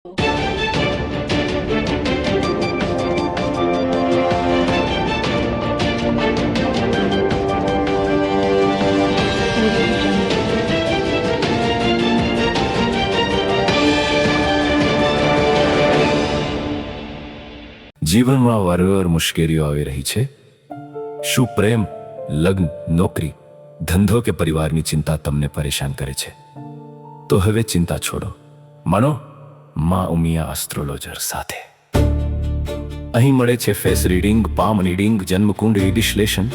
જીવનમાં વારંવાર મુશ્કેલીઓ આવી રહી છે। શું પ્રેમ, લગ્ન, નોકરી, ધંધો કે પરિવારની ચિંતા તમને પરેશાન કરે છે? તો હવે ચિંતા છોડો, માનો માં ઉમિયા એસ્ટ્રોલોજર સાથે। અહીં મળે છે ફેસ રીડિંગ, પામ રીડિંગ, જન્મકુંડળી વિશ્લેષણ,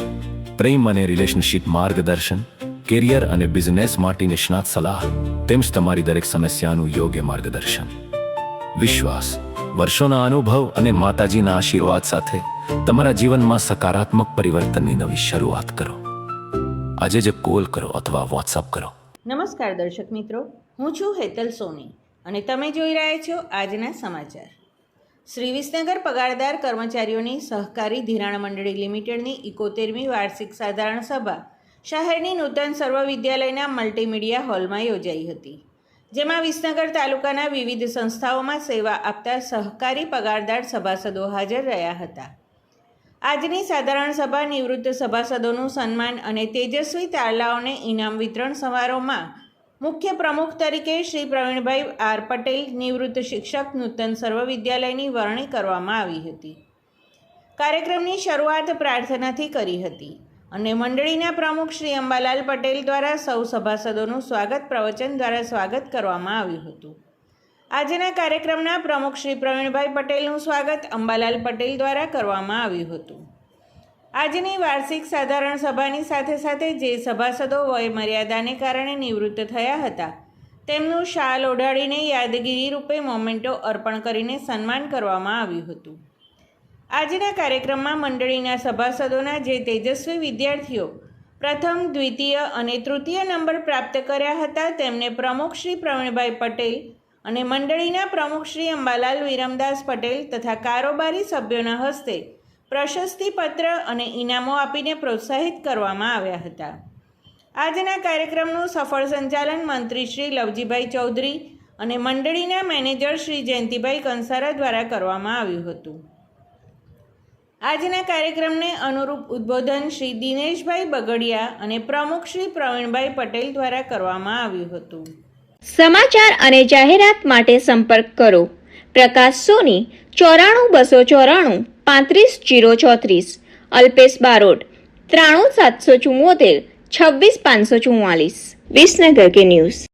પ્રેમ અને રિલેશનશિપ માર્ગદર્શન, કેરિયર અને બિઝનેસ માટે નિષ્ણાત સલાહ, તેમજ તમારી દરેક સમસ્યાનું યોગ્ય માર્ગદર્શન। વિશ્વાસ, વર્ષોના અનુભવ અને માતાજીના આશીર્વાદ સાથે તમારા જીવનમાં સકારાત્મક પરિવર્તનની નવી શરૂઆત કરો। આજે જ કોલ કરો અથવા વોટ્સઅપ કરો। નમસ્કાર દર્શક મિત્રો, હું છું હેતલ સોની અને તમે જોઈ રહ્યા છો આજના સમાચાર। શ્રી વિસનગર પગારદાર કર્મચારીઓની સહકારી ધિરાણ મંડળી લિમિટેડની 71મી વાર્ષિક સાધારણ સભા શહેરની નૂતન સર્વ વિદ્યાલયના મલ્ટીમીડિયા હોલમાં યોજાઈ હતી, જેમાં વિસનગર તાલુકાના વિવિધ સંસ્થાઓમાં સેવા આપતા સહકારી પગારદાર સભાસદો હાજર રહ્યા હતા। આજની સાધારણ સભા નિવૃત્ત સભાસદોનું સન્માન અને તેજસ્વી તારલાઓને ઇનામ વિતરણ સમારોહમાં મુખ્ય પ્રમુખ તરીકે શ્રી પ્રવીણભાઈ આર પટેલ, નિવૃત્ત શિક્ષક, નૂતન સર્વ વિદ્યાલયની વરણી કરવામાં આવી હતી। કાર્યક્રમની શરૂઆત પ્રાર્થનાથી કરી હતી અને મંડળીના પ્રમુખ શ્રી અંબાલાલ પટેલ દ્વારા સૌ સભાસદોનું સ્વાગત પ્રવચન દ્વારા સ્વાગત કરવામાં આવ્યું હતું। આજના કાર્યક્રમના પ્રમુખ શ્રી પ્રવીણભાઈ પટેલનું સ્વાગત અંબાલાલ પટેલ દ્વારા કરવામાં આવ્યું હતું। આજની વાર્ષિક સાધારણ સભાની સાથે સાથે જે સભાસદો વય મર્યાદાને કારણે નિવૃત્ત થયા હતા તેમનું શાલ ઓઢાડીને યાદગીરી રૂપે મોમેન્ટો અર્પણ કરીને સન્માન કરવામાં આવ્યું હતું। આજના કાર્યક્રમમાં મંડળીના સભાસદોના જે તેજસ્વી વિદ્યાર્થીઓ પ્રથમ, દ્વિતીય અને તૃતીય નંબર પ્રાપ્ત કર્યા હતા તેમને પ્રમુખ શ્રી પ્રવીણભાઈ પટેલ અને મંડળીના પ્રમુખ શ્રી અંબાલાલ વિરમદાસ પટેલ તથા કારોબારી સભ્યોના હસ્તે પ્રશસ્તિપત્ર અને ઇનામો આપીને પ્રોત્સાહિત કરવામાં આવ્યા હતા। આજના કાર્યક્રમનું સફળ સંચાલન મંત્રી શ્રી લવજીભાઈ ચૌધરી અને મંડળીના મેનેજર શ્રી જયંતિભાઈ કંસારા દ્વારા કરવામાં આવ્યું હતું। આજના કાર્યક્રમને અનુરૂપ ઉદ્બોધન શ્રી દિનેશભાઈ બગડિયા અને પ્રમુખ શ્રી પ્રવીણભાઈ પટેલ દ્વારા કરવામાં આવ્યું હતું। સમાચાર અને જાહેરાત માટે સંપર્ક કરો પ્રકાશ સોની 94 294 35 034, અલ્પેશ બારોટ 93 774 26 544। વિસનગર કે ન્યૂઝ।